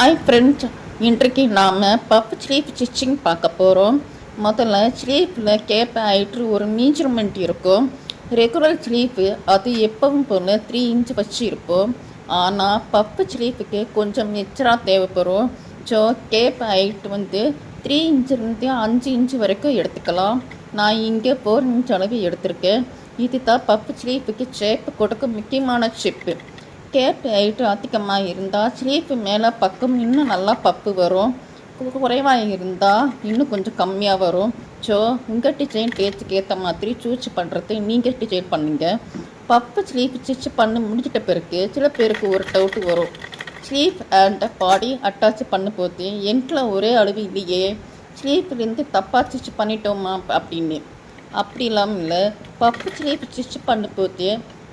Hi friends, இன்றைக்கு நாம் puff sleeve stitching பார்க்க போகிறோம். முதல்ல ஸ்லீவில் கேப் ஆகிட்டு ஒரு மீஜர்மெண்ட் இருக்கும். ரெகுலர் ஸ்லீவு அது எப்பவும் போல் 3 இன்ச் வச்சு இருப்போம். ஆனால் பஃப் ஸ்லீவுக்கு கொஞ்சம் எக்ஸ்ட்ரா தேவைப்படும். ஸோ கேப் ஹைட் 3 இன்ச்சிலிருந்து 5 இன்ச் வரைக்கும் எடுத்துக்கலாம். நான் இங்கே 4 இன்ச் அளவு எடுத்திருக்கேன். இது தான் பஃப் ஸ்லீவுக்கு ஷேப் கொடுக்க முக்கியமான ஷேப்பு. கேப் ஹைட்டு அதிகமாக இருந்தால் ஸ்லீப்பு மேலே பக்கம் இன்னும் நல்லா பப்பு வரும். குறைவாக இருந்தால் இன்னும் கொஞ்சம் கம்மியாக வரும். ஸோ உங்கள் டிசைன் டேஸ்ட்டுக்கு ஏற்ற மாதிரி சூஸ் பண்ணுறது நீங்கள் டிசைன் பண்ணுங்க. பப்பு ஸ்லீப் ஸ்டிச் பண்ணி முடிச்சிட்ட பிறகு சில பேருக்கு ஒரு டவுட் வரும். ஸ்லீப் அண்ட் பாடி அட்டாச் பண்ணும்போது எண்டில் ஒரே அளவு இல்லையே, ஸ்லீப்லேருந்து தப்பாக ஸ்டிச் பண்ணிட்டோமா அப்படின்னு. அப்படி இல்லாமல் இல்லை, பப்பு ஸ்லீப் ஸ்டிச் பண்ணும்போது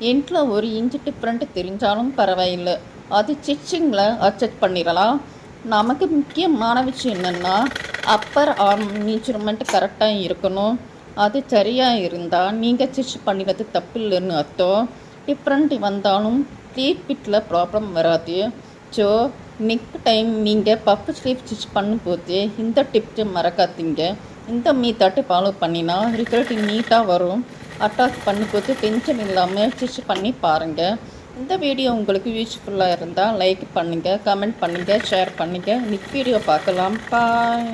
எண்டில் 1 இன்ச் டிஃப்ரெண்ட் தெரிஞ்சாலும் பரவாயில்லை, அது ஸ்டிச்சிங்கில் அட்ஜஸ்ட் பண்ணிடலாம். நமக்கு முக்கியமான விஷயம் என்னென்னா அப்பர் ஆர்ம் மீஜர்மெண்ட் கரெக்டாக இருக்கணும். அது சரியாக இருந்தால் நீங்கள் ஸ்டிச் பண்ணினது தப்பு இல்லைன்னு அர்த்தம். டிஃப்ரெண்ட் வந்தாலும் ஸ்லீப் ஃபிட்டில் ப்ராப்ளம் வராது. ஸோ நெக்ஸ்ட் டைம் நீங்கள் பஃப் ஸ்லீவ் ஸ்டிச் பண்ணும்போது இந்த டிப்ஸை மறக்காதீங்க. இந்த மெத்தட் ஃபாலோ பண்ணினா ரிசல்ட் நீட்டாக வரும். அட்டாச் பண்ணும்போது டென்ஷன் இல்லாமல் ஸ்டிச் பண்ணி பாருங்கள். இந்த வீடியோ உங்களுக்கு யூஸ்ஃபுல்லாக இருந்தால் லைக் பண்ணுங்கள், கமெண்ட் பண்ணுங்கள், ஷேர் பண்ணுங்கள். நெக்ஸ்ட் வீடியோ பார்க்கலாம். பாய்.